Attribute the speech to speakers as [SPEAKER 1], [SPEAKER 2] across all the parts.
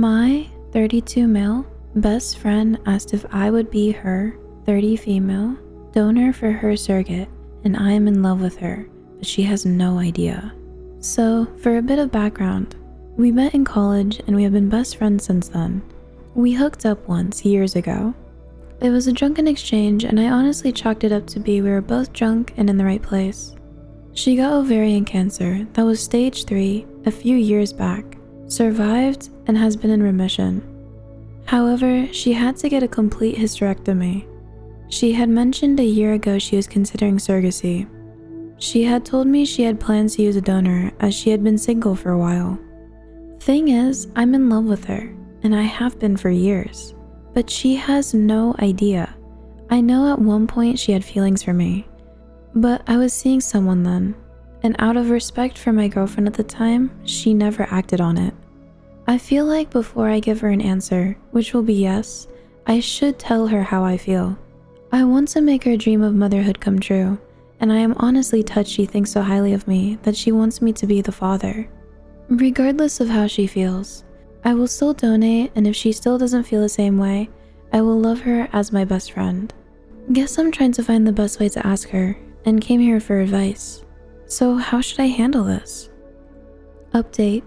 [SPEAKER 1] My 32 male best friend asked if I would be her 30 female donor for her surrogate, and I am in love with her, but she has no idea. So, for a bit of background, we met in college and we have been best friends since then. We hooked up once years ago. It was a drunken exchange, and I honestly chalked it up to be we were both drunk and in the right place. She got ovarian cancer that was stage 3 a few years back, survived, and has been in remission. However, she had to get a complete hysterectomy. She had mentioned a year ago she was considering surrogacy. She had told me she had plans to use a donor as she had been single for a while. Thing is, I'm in love with her, and I have been for years, but she has no idea. I know at one point she had feelings for me, but I was seeing someone then, and out of respect for my girlfriend at the time, she never acted on it. I feel like before I give her an answer, which will be yes, I should tell her how I feel. I want to make her dream of motherhood come true, and I am honestly touched she thinks so highly of me that she wants me to be the father. Regardless of how she feels, I will still donate, and if she still doesn't feel the same way, I will love her as my best friend. Guess I'm trying to find the best way to ask her, and came here for advice. So how should I handle this? Update.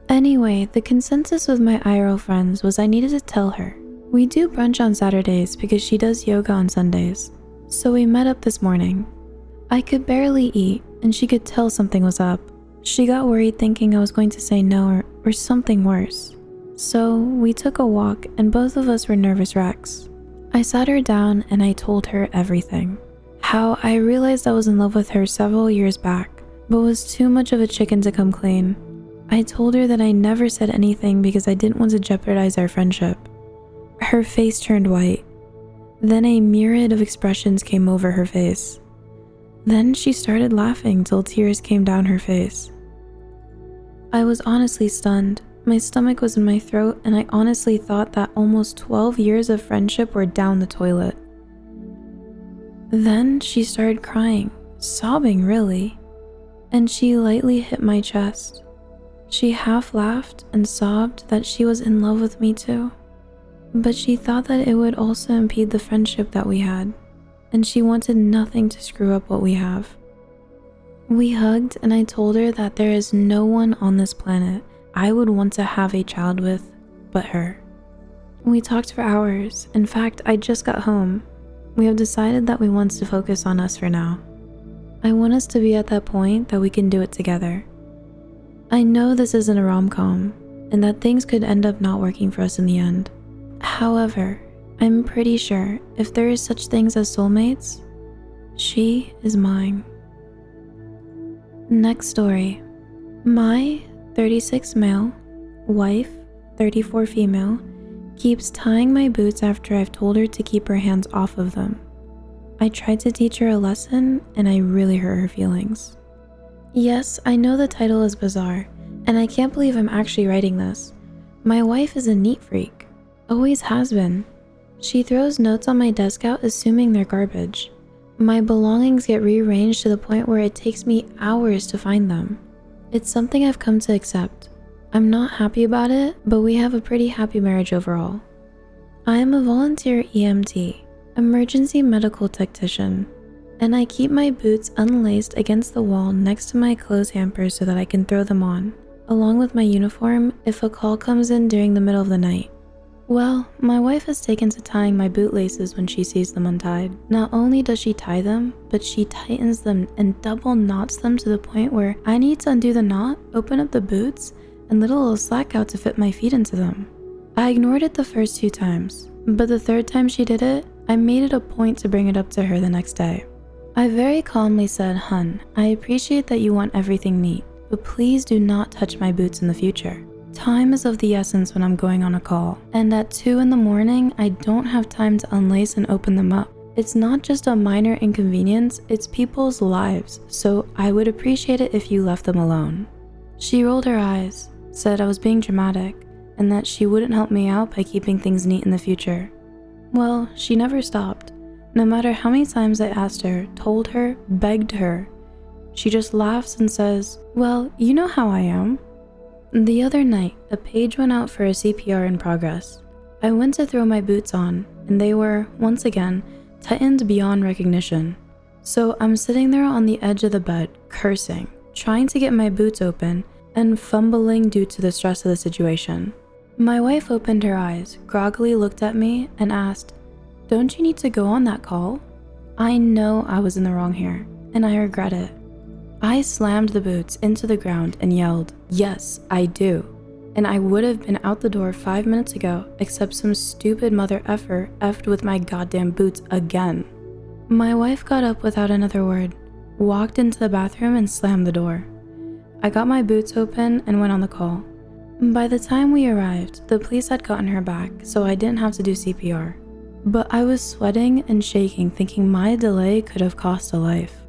[SPEAKER 1] Anyway, the consensus with my IRL friends was I needed to tell her. We do brunch on Saturdays because she does yoga on Sundays, so we met up this morning. I could barely eat, and she could tell something was up. She got worried thinking I was going to say no or something worse. So we took a walk, and both of us were nervous wrecks. I sat her down and I told her everything. How I realized I was in love with her several years back, but was too much of a chicken to come clean. I told her that I never said anything because I didn't want to jeopardize our friendship. Her face turned white. Then a myriad of expressions came over her face. Then she started laughing till tears came down her face. I was honestly stunned. My stomach was in my throat, and I honestly thought that almost 12 years of friendship were down the toilet. Then she started crying, sobbing really, and she lightly hit my chest. She half laughed and sobbed that she was in love with me too, but she thought that it would also impede the friendship that we had, and she wanted nothing to screw up what we have. We hugged, and I told her that there is no one on this planet I would want to have a child with but her. We talked for hours. In fact, I just got home. We have decided that we want to focus on us for now. I want us to be at that point that we can do it together. I know this isn't a rom-com, and that things could end up not working for us in the end. However, I'm pretty sure if there is such things as soulmates, she is mine. Next story. My 36 male, wife, 34 female, keeps tying my boots after I've told her to keep her hands off of them. I tried to teach her a lesson, and I really hurt her feelings. Yes, I know the title is bizarre, and I can't believe I'm actually writing this. My wife is a neat freak, always has been. She throws notes on my desk out assuming they're garbage. My belongings get rearranged to the point where it takes me hours to find them. It's something I've come to accept. I'm not happy about it, but we have a pretty happy marriage overall. I am a volunteer EMT, emergency medical technician, and I keep my boots unlaced against the wall next to my clothes hampers so that I can throw them on, along with my uniform if a call comes in during the middle of the night. Well, my wife has taken to tying my boot laces when she sees them untied. Not only does she tie them, but she tightens them and double knots them to the point where I need to undo the knot, open up the boots, and let a little slack out to fit my feet into them. I ignored it the first 2 times, but the 3rd time she did it, I made it a point to bring it up to her the next day. I very calmly said, "Hun, I appreciate that you want everything neat, but please do not touch my boots in the future. Time is of the essence when I'm going on a call, and at 2 in the morning, I don't have time to unlace and open them up. It's not just a minor inconvenience, it's people's lives, so I would appreciate it if you left them alone." She rolled her eyes, said I was being dramatic, and that she wouldn't help me out by keeping things neat in the future. Well, she never stopped. No matter how many times I asked her, told her, begged her, she just laughs and says, "Well, you know how I am." The other night, a page went out for a CPR in progress. I went to throw my boots on, and they were, once again, tightened beyond recognition. So I'm sitting there on the edge of the bed, cursing, trying to get my boots open, and fumbling due to the stress of the situation. My wife opened her eyes, groggily looked at me, and asked, "Don't you need to go on that call?" I know I was in the wrong here, and I regret it. I slammed the boots into the ground and yelled, "Yes, I do." And I would have been out the door 5 minutes ago, except some stupid mother effer effed with my goddamn boots again. My wife got up without another word, walked into the bathroom and slammed the door. I got my boots open and went on the call. By the time we arrived, the police had gotten her back, so I didn't have to do CPR. But I was sweating and shaking, thinking my delay could have cost a life.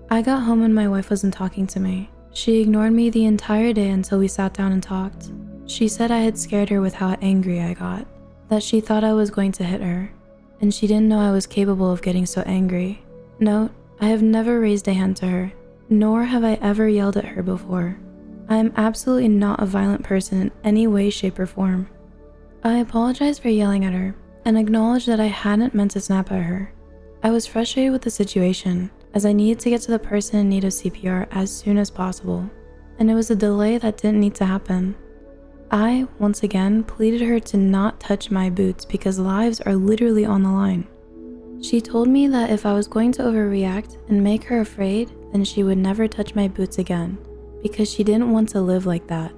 [SPEAKER 1] I got home and my wife wasn't talking to me. She ignored me the entire day until we sat down and talked. She said I had scared her with how angry I got, that she thought I was going to hit her, and she didn't know I was capable of getting so angry. Note, I have never raised a hand to her, nor have I ever yelled at her before. I am absolutely not a violent person in any way, shape, or form. I apologized for yelling at her and acknowledged that I hadn't meant to snap at her. I was frustrated with the situation, as I needed to get to the person in need of CPR as soon as possible, and it was a delay that didn't need to happen. I, once again, pleaded her to not touch my boots because lives are literally on the line. She told me that if I was going to overreact and make her afraid, then she would never touch my boots again, because she didn't want to live like that.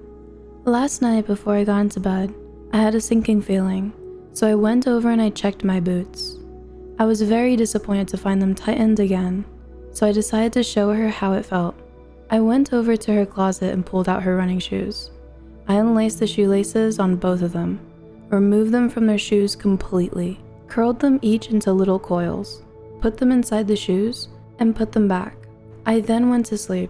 [SPEAKER 1] Last night before I got into bed, I had a sinking feeling, so I went over and I checked my boots. I was very disappointed to find them tightened again, so I decided to show her how it felt. I went over to her closet and pulled out her running shoes. I unlaced the shoelaces on both of them, removed them from their shoes completely, curled them each into little coils, put them inside the shoes, and put them back. I then went to sleep.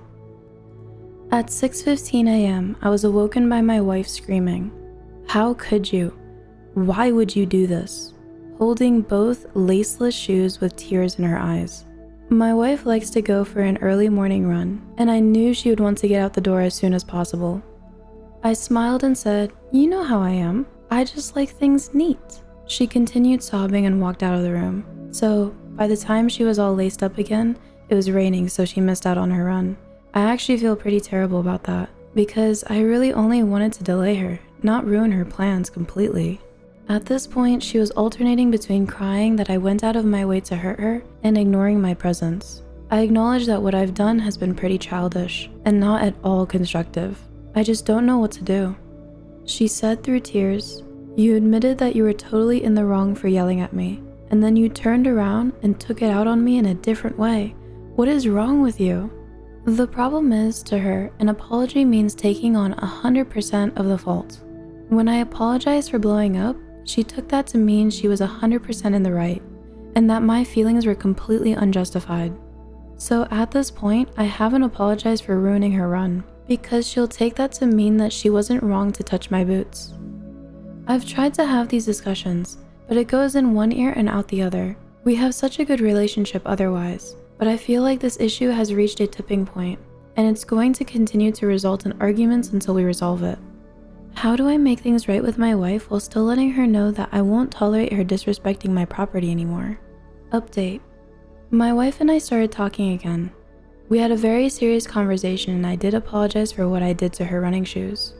[SPEAKER 1] At 6:15 a.m., I was awoken by my wife screaming, "How could you? Why would you do this?" holding both laceless shoes with tears in her eyes. My wife likes to go for an early morning run, and I knew she would want to get out the door as soon as possible. I smiled and said, "You know how I am. I just like things neat." She continued sobbing and walked out of the room. So, by the time she was all laced up again, it was raining, so she missed out on her run. I actually feel pretty terrible about that, because I really only wanted to delay her, not ruin her plans completely. At this point, she was alternating between crying that I went out of my way to hurt her and ignoring my presence. I acknowledge that what I've done has been pretty childish and not at all constructive. I just don't know what to do. She said through tears, "You admitted that you were totally in the wrong for yelling at me, and then you turned around and took it out on me in a different way. What is wrong with you?" The problem is, to her, an apology means taking on 100% of the fault. When I apologized for blowing up, she took that to mean she was 100% in the right, and that my feelings were completely unjustified. So at this point, I haven't apologized for ruining her run, because she'll take that to mean that she wasn't wrong to touch my boots. I've tried to have these discussions, but it goes in one ear and out the other. We have such a good relationship otherwise, but I feel like this issue has reached a tipping point, and it's going to continue to result in arguments until we resolve it. How do I make things right with my wife while still letting her know that I won't tolerate her disrespecting my property anymore? Update. My wife and I started talking again. We had a very serious conversation, and I did apologize for what I did to her running shoes.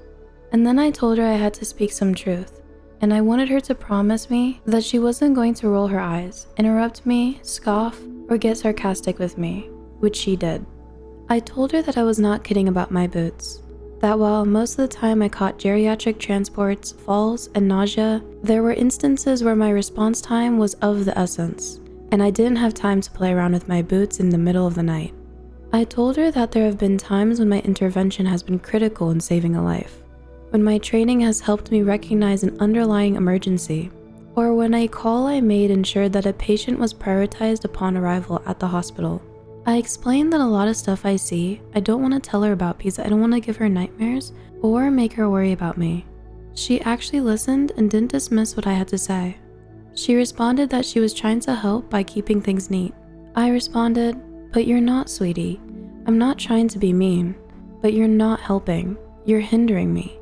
[SPEAKER 1] And then I told her I had to speak some truth, and I wanted her to promise me that she wasn't going to roll her eyes, interrupt me, scoff, or get sarcastic with me, which she did. I told her that I was not kidding about my boots, that while most of the time I caught geriatric transports, falls, and nausea, there were instances where my response time was of the essence, and I didn't have time to play around with my boots in the middle of the night. I told her that there have been times when my intervention has been critical in saving a life, when my training has helped me recognize an underlying emergency, or when a call I made ensured that a patient was prioritized upon arrival at the hospital. I explained that a lot of stuff I see, I don't want to tell her about because I don't want to give her nightmares or make her worry about me. She actually listened and didn't dismiss what I had to say. She responded that she was trying to help by keeping things neat. I responded, "But you're not, sweetie. I'm not trying to be mean, but you're not helping. You're hindering me.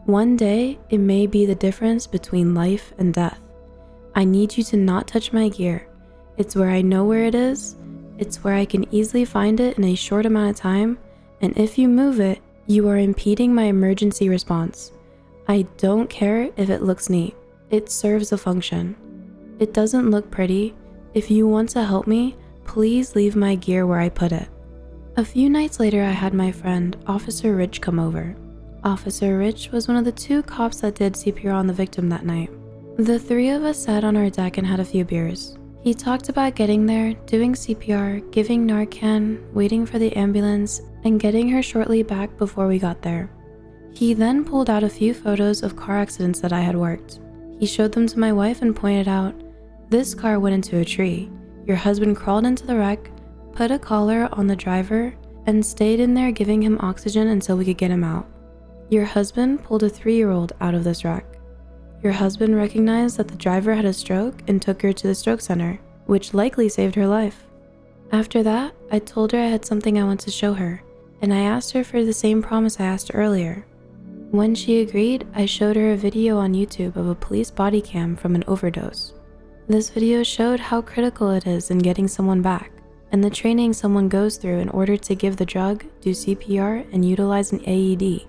[SPEAKER 1] One day, it may be the difference between life and death. I need you to not touch my gear. It's where I know where it is. It's where I can easily find it in a short amount of time. And if you move it, you are impeding my emergency response. I don't care if it looks neat. It serves a function. It doesn't look pretty. If you want to help me, please leave my gear where I put it. A few nights later, I had my friend, Officer Rich, come over. Officer Rich was one of the 2 cops that did CPR on the victim that night. The 3 of us sat on our deck and had a few beers. He talked about getting there, doing CPR, giving Narcan, waiting for the ambulance, and getting her shortly back before we got there. He then pulled out a few photos of car accidents that I had worked. He showed them to my wife and pointed out, "This car went into a tree. Your husband crawled into the wreck, put a collar on the driver, and stayed in there giving him oxygen until we could get him out. Your husband pulled a 3-year-old out of this wreck. Your husband recognized that the driver had a stroke and took her to the stroke center, which likely saved her life." After that, I told her I had something I want to show her, and I asked her for the same promise I asked earlier. When she agreed, I showed her a video on YouTube of a police body cam from an overdose. This video showed how critical it is in getting someone back, and the training someone goes through in order to give the drug, do CPR, and utilize an AED.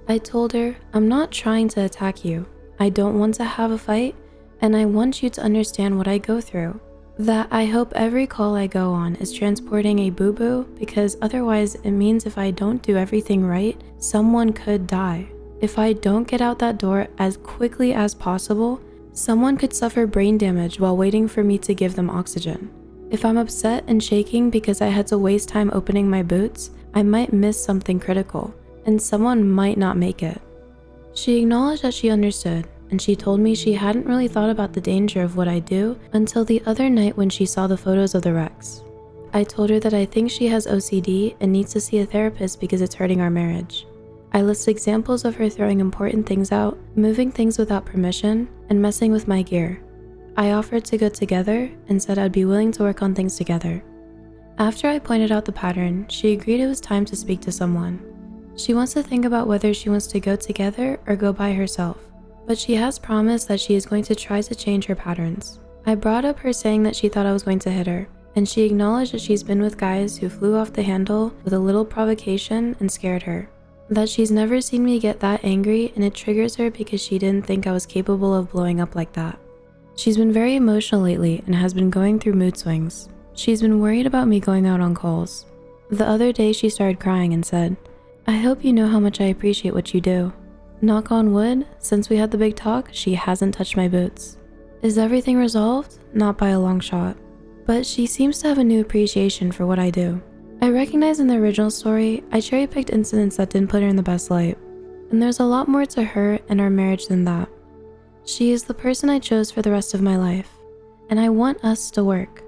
[SPEAKER 1] I told her, "I'm not trying to attack you. I don't want to have a fight, and I want you to understand what I go through. That I hope every call I go on is transporting a boo-boo, because otherwise it means if I don't do everything right, someone could die. If I don't get out that door as quickly as possible, someone could suffer brain damage while waiting for me to give them oxygen. If I'm upset and shaking because I had to waste time opening my boots, I might miss something critical, and someone might not make it." She acknowledged that she understood, and she told me she hadn't really thought about the danger of what I do until the other night when she saw the photos of the wrecks. I told her that I think she has OCD and needs to see a therapist because it's hurting our marriage. I listed examples of her throwing important things out, moving things without permission, and messing with my gear. I offered to go together and said I'd be willing to work on things together. After I pointed out the pattern, she agreed it was time to speak to someone. She wants to think about whether she wants to go together or go by herself, but she has promised that she is going to try to change her patterns. I brought up her saying that she thought I was going to hit her, and she acknowledged that she's been with guys who flew off the handle with a little provocation and scared her. That she's never seen me get that angry, and it triggers her because she didn't think I was capable of blowing up like that. She's been very emotional lately and has been going through mood swings. She's been worried about me going out on calls. The other day she started crying and said, "I hope you know how much I appreciate what you do. Knock on wood, since we had the big talk, she hasn't touched my boots." Is everything resolved? Not by a long shot. But she seems to have a new appreciation for what I do. I recognize in the original story, I cherry-picked incidents that didn't put her in the best light. And there's a lot more to her and our marriage than that. She is the person I chose for the rest of my life, and I want us to work.